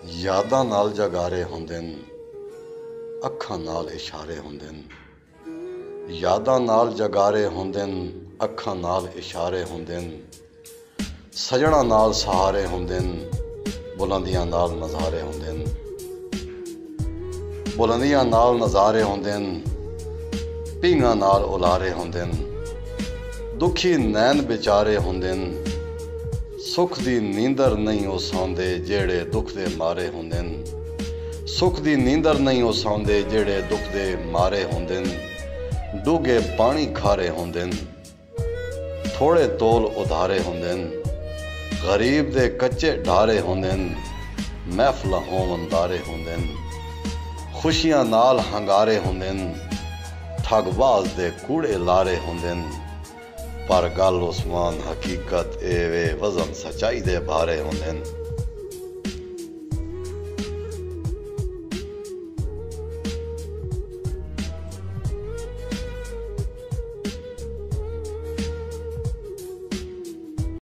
यादां नाल जगारे हुंदे न, अखां नाल इशारे हुंदे न। यादां नाल जगारे हुंदे न, अखां नाल इशारे हुंदे न। सजणा नाल सहारे हुंदे न, बुलंदियां नाल नज़ारे हुंदे न। बुलंदियां नाल नज़ारे हुंदे न, पींघां नाल उलारे हुंदे न। दुखी नैन बेचारे हुंदे न, सुख दी नींदर नहीं ओ सौंदे जेड़े दुख दे मारे हुंदे न। सुख दी नींदर नहीं ओ सौंदे जेड़े दुख दे मारे हुंदे न। डूगे पानी खारे हुंदे न, थोड़े तोल उधारे हुंदे न। गरीब दे कच्चे ढारे हुंदे न, महफिलां होमनदारे हुंदे न। खुशियां नाल हंगारे हुंदे न, ठगबाज दे कूड़े लारे हुंदे न। पर गल उस्मान हकीकत ए वे वज़न सच्चाई दे भारे हुंदे न।